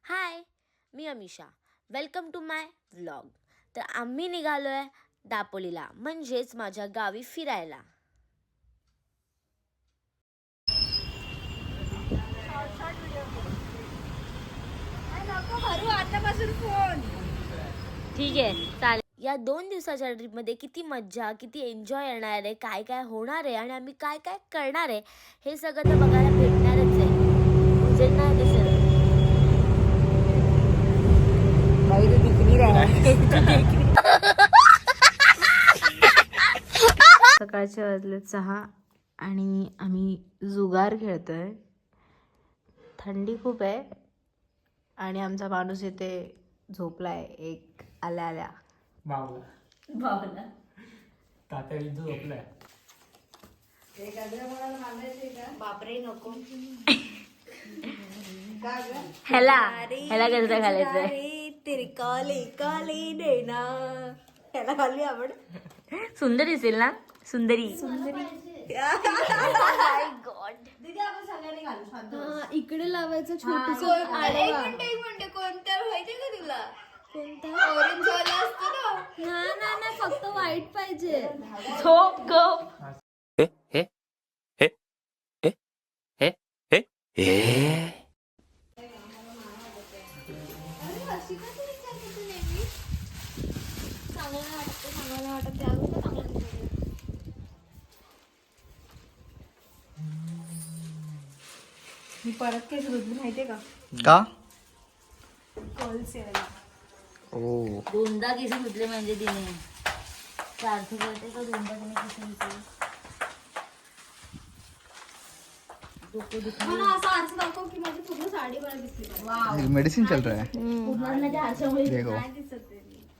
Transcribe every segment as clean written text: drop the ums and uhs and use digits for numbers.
हाय, मी Amisha. Welcome to my vlog. तर आम्ही निघालो आहे दापोलीला, म्हणजेच माझ्या गावी फिरायला. ठीक आहे, चालेल. या 2 दिवसाच्या ट्रिपमध्ये किती मज्जा, किती एन्जॉय येणार आहे, काय काय होणार आहे आणि आम्ही काय काय करणार आहे, हे सगळं तर बघायला भेटणारच आहे. म्हणजे नाही दिसत. सकाळचे वाजले 6 आणि आम्ही जुगार खेळतोय. थंडी खूप आहे आणि आमचा माणूस इथे झोपलाय एक आल्या आल्या. बावला तात्याने झोपलाय. बापरे नको. ह्याला कसं घालायचंय? तेरी काली काली नैना ह्याला खाली आवड. सुंदर दिसेल ना? सुंदरी. इकडे लावायचं छोटस. कोणत्या माहितीये का तुला? कोणता? ऑरेंज वाला असतो ना. ना फक्त व्हाईट पाहिजे. झोप गप. मी परत केस धुतली माहितीये का? कर्ल्स यायला. दोनदा केस धुतले म्हणजे तिने. सारखं करते का दोनदा तिने केस धुतले? डोकं दुखलं. मला असं आरसा दाखव की माझी पूर्ण साडी मला दिसली. मेडिसिन चल रहा है. पूर्ण माझ्या आरशामुळे देखो.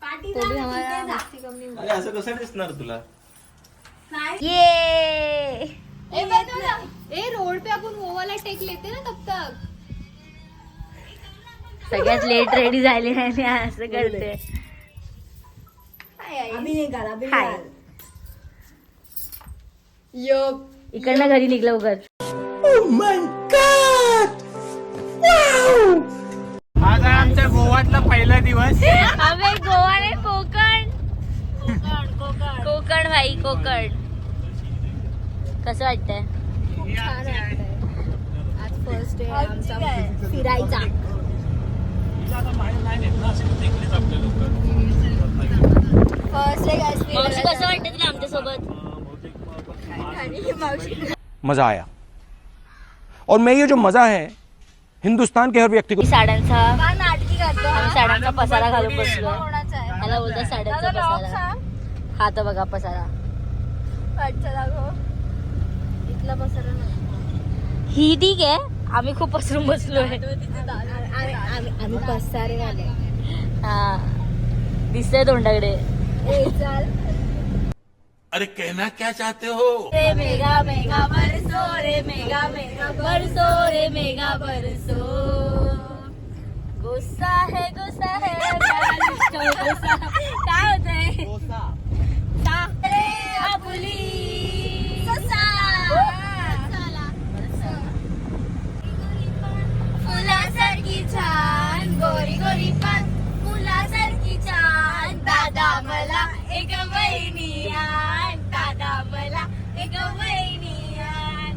पाटी अरे असं कसं दिसणार तुला? ये. रोड पे आपण वो वाला टेक लेते ना तब तक. सगळ्यात लेट रेडी झाले आणि असं करते. हाय. इकडनं घरी निघलं उगाच. आज आहे आमच्या गोवातला पहिला दिवस. अबे गोवा रे, कोकण. कोकण भाई, कोकण. कसं वाटतंय? छान वाटतंय. आज फर्स्ट डे आमचा फिरायचा. फर्स्ट डे मावशी, कसं वाटतं तुला आमच्यासोबत? मजा आया और मैं ये जो मजा है हिंदुस्तान के हर व्यक्ति को. साड्यांचा नाटकी करतो. आम्ही साड्यांचा पसारा घालून बसलो. कोणाचा आहे? त्याला बोलतात साड्यांचा पसारा. हा तर बघा पसारा. पाठचा दाखव. इथला पसारा नाही. ही ठीक आहे, आम्ही खूप पसरून बसलोय. आम्ही पसारे आले. हा, दिसतंय तोंडाकडे. अरे कहना क्या चाहते हो? रे मेगा मेगा बरसो, रे मेगा मेगा बरसो, रे मेगा बरसो. गुस्सा है गुस्सा. काय होतंय? रे आपुली ससा. फुलासारखी छान गोरी गोरी पान, फुलासारखी छान. दादा मला एक वहिनी आण, दादा मला एक वहिनी आण.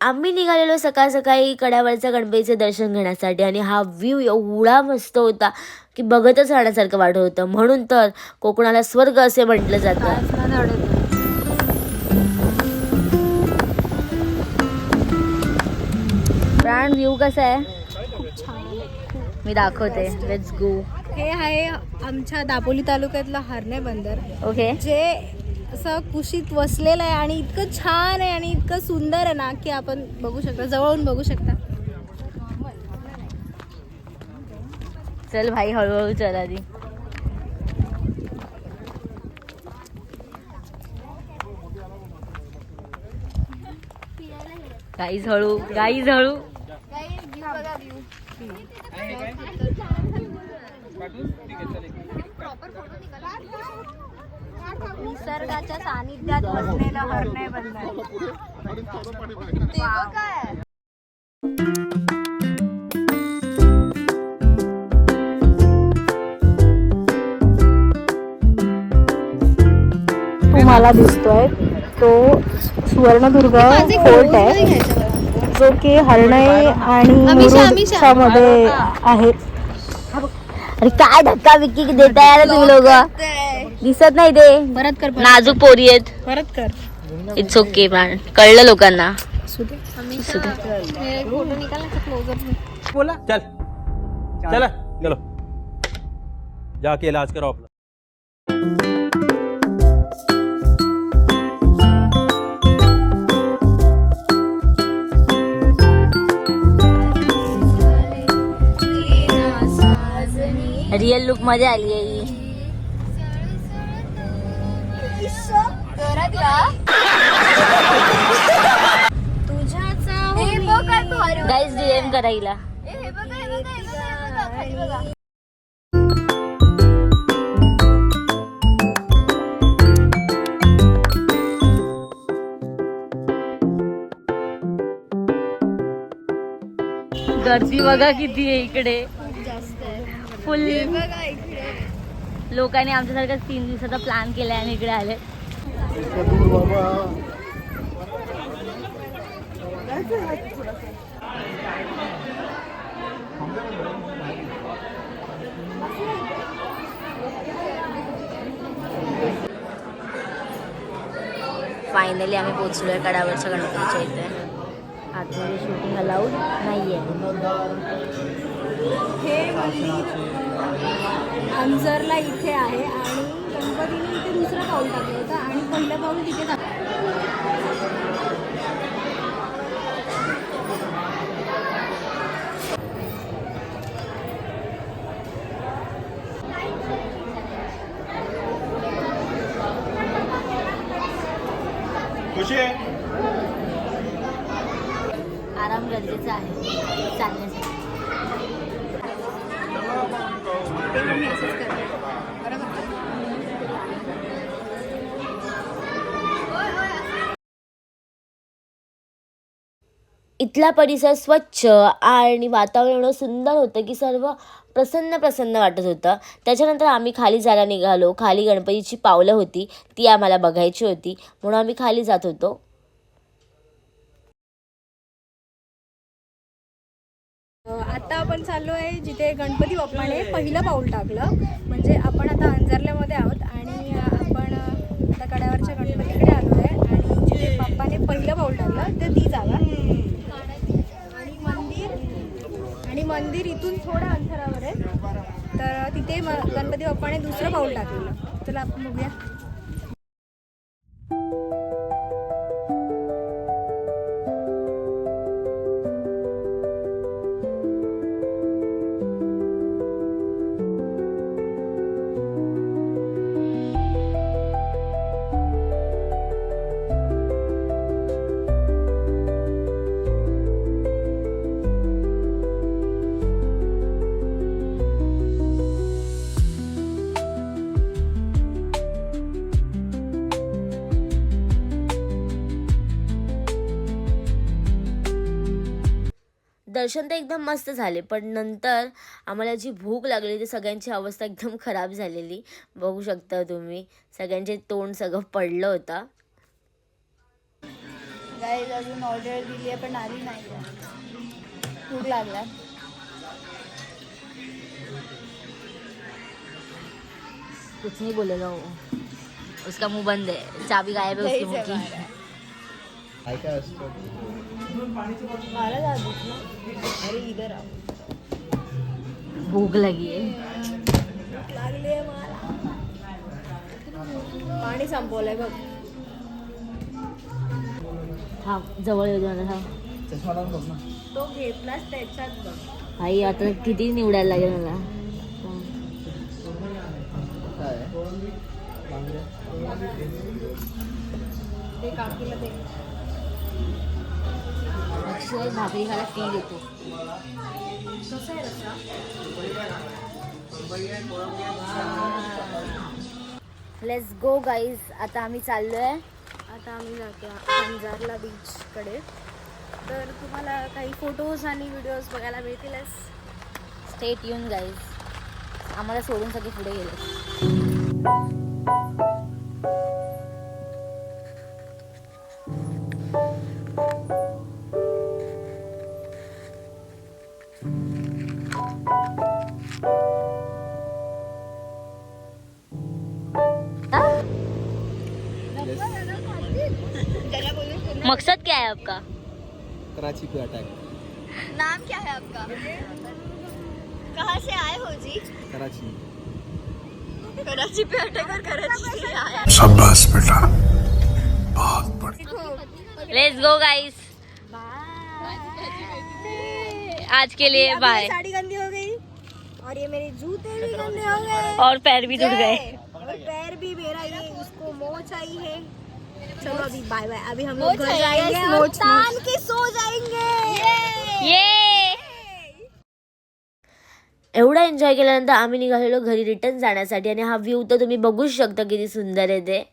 आम्ही निघालेलो सकाळ सकाळी कड्यावरच्या गणपतीचे दर्शन घेण्यासाठी आणि हा व्ह्यू एवढा मस्त होता की बघतच राहण्यासारखं वाटत होतं. म्हणून तर कोकणाला स्वर्ग असे म्हटलं जातं. प्राण, व्ह्यू कसा आहे? मी दाखवते. Let's go. हे आहे आमच्या दापोली तालुक्यातलं हरणे बंदर. ओके. जे असं कुशीत वसलेलं आहे आणि इतकं छान आहे आणि इतकं सुंदर आहे ना की आपण बघू शकता, जवळून बघू शकता. चल भाई, हळूहळू चल आधी. गाईज हळू, गाईज हळू. निसर्गाच्या सानिध्यात बसलेलं हरणय बंधन. काय तुम्हाला दिसतोय तो सुवर्णदुर्ग फोर्ट आहे, जो की हरणई आणि मुरुडच्या मध्ये आहे. अरे काय धक्का बिक्की देताय यार तुम्ही लोक, दिसत नाही ते. परत कर, नाजूक पोरी आहेत. परत कर. इट्स ओके मॅन, कळलं लोकांना. फोटो निकालना क्लोजअप. बोला चल चला चलो जाके इलाज करो अपना. रिअल लुक मध्ये आली आहे ही. गाईज डीएम करायला. गर्दी बघा किती आहे इकडे, फुल. लोकांनी आमच्यासारखा 3 दिवसाचा प्लॅन केलाय आणि इकडे आले. फायनली आम्ही पोहोचलोय कडावरच्या गणपतीच्या इथे. आतमध्ये शूटिंग अलाउड नाहीये. हे अंजरला इथे आहे आणि गणपतीने इथे दुसरं पाऊल टाकलं होतं आणि पहिलं पाऊल तिथे टाकलं. खुशी आहे. आराम गरजेचा आहे चालण्यासाठी. इथला परिसर स्वच्छ आणि वातावरण एवढं सुंदर होतं की सर्व प्रसन्न प्रसन्न वाटत होतं. त्याच्यानंतर आम्ही खाली जायला निघालो. खाली गणपतीची पावलं होती, ती आम्हाला बघायची होती म्हणून आम्ही खाली जात होतो. आता आपण चाललो आहे जिथे गणपती बाप्पाने पहिलं पाऊल टाकलं. म्हणजे आपण आता अंजरल्यामध्ये आहोत आणि आपण आता कड्यावरच्या गणपतीकडे आलो आहे आणि जिथे बाप्पाने पहिलं पाऊल टाकलं तर ती जागा आणि मंदिर इथून थोडं अंतरावर आहे. तर तिथे गणपती बाप्पाने दुसरं पाऊल टाकलेलं. चला आपण बघूया. दर्शन तर एकदम मस्त झाले, पण नंतर आम्हाला जी भूक लागली ती सगळ्यांची अवस्था एकदम खराब झालेली. बघू शकता तुम्ही, सगळ्यांचे तोंड सगळं पडलं होतं. गाईज अजून ऑर्डर दिली आहे पण आली नाही. भूक लागला. कुछ नहीं बोलेगा वो, उसका मुंह बंद है, चाबी गायब है उसके मुंह की. मला जात ना. अरे इधर आओ. भूक लगी है. लागली आहे मला. पाणी संपवलंय बघ. हा जवळ येतो ना. तो घेतलाच त्याच्यात बघ. आई आता किती निवडायला लागेल मला. ते काकीला ते अक्षय भाकरी खायला फी देतो. कसं आहे रस्सा? Let's go guys. आता आम्ही चाललोय. आता आम्ही जातो अंजारला बीचकडे. तर तुम्हाला काही फोटोज आणि व्हिडिओज बघायला मिळतीलच. स्टेट येऊन गाईज. आम्हाला सोडून सगळे पुढे गेले. मकसद क्या है आपका? कराची पे अटैक. नाम क्या है आपका? कहाँ से आए हो जी? कराची. कराची पे अटैक और कराची से आए. शाबाश बेटा, बहुत बढ़िया. Let's go guys. आज के लिए बाय. साड़ी गंदी हो गई और ये मेरे जूते भी गंदे हो गए और पैर भी टूट गए. और पैर भी मेरा ये इसको मोच आई है. चलो अभी बाय बाय. अभी हम लोग घर जाएंगे और तान के सो जाएंगे. ये एवढा एन्जॉय केल्यानंतर आम्ही निघालेलो घरी रिटर्न जाण्यासाठी. आणि हा व्ह्यू तर तुम्ही बघूच शकता किती सुंदर आहे ते.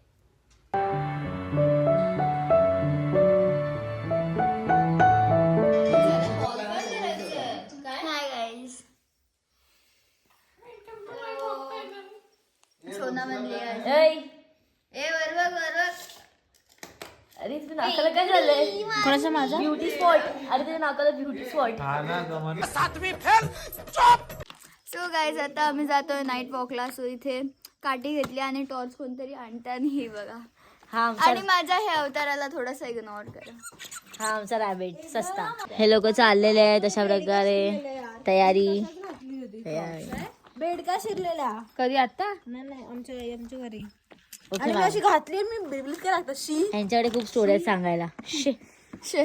अरे तुझ्या नाकाला काय झालंय? कोणाचा माझा? Beauty spot. अरे तुझ्या नाकाला ब्युटी स्पॉट. सो गाईज आता आम्ही जातोय नाईट वॉकला. सो इथे काठी घेतली आणि टॉर्च कोणतरी आणते आणि हे बघा. हा आमचा आणि माझ्या हे अवताराला थोडासा इग्नोर करा. हा आमचा रॅबिट सस्ता. हे लोक चाललेले आहेत अशा प्रकारे. तयारी. बेड का शिरलेला? कधी आता नाही आमच्या घरी. ओके आणि मी अशी घातली आणि मी बिलबिल काय लागतं शी. यांच्याकडे खूप स्टोरी आहेत सांगायला. शे. शे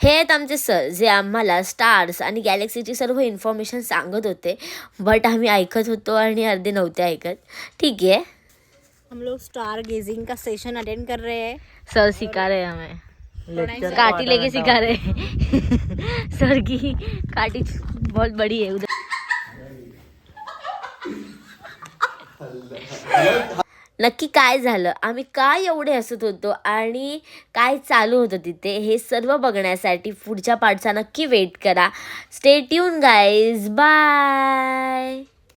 हे आहेत आमचे सर जे आम्हाला स्टार्स आणि गॅलेक्सीची सर्व इन्फॉर्मेशन सांगत होते. बट आम्ही ऐकत होतो आणि अर्धे नव्हते ऐकत. ठीक आहे. हम लोग स्टार गेजिंग का सेशन अटेंड कर रहे हैं. सर सिखा रहे हमें. काटी लेके सिखा रहे. सर की काटी बहुत बड़ी है उधर. नक्की काय झालं, आम्ही काय एवढे हसत होतो आणि काय चालू होतं तिथे हे सर्व बघण्यासाठी पुढच्या पार्टचा नक्की वेट करा. Stay tune guys. बाय.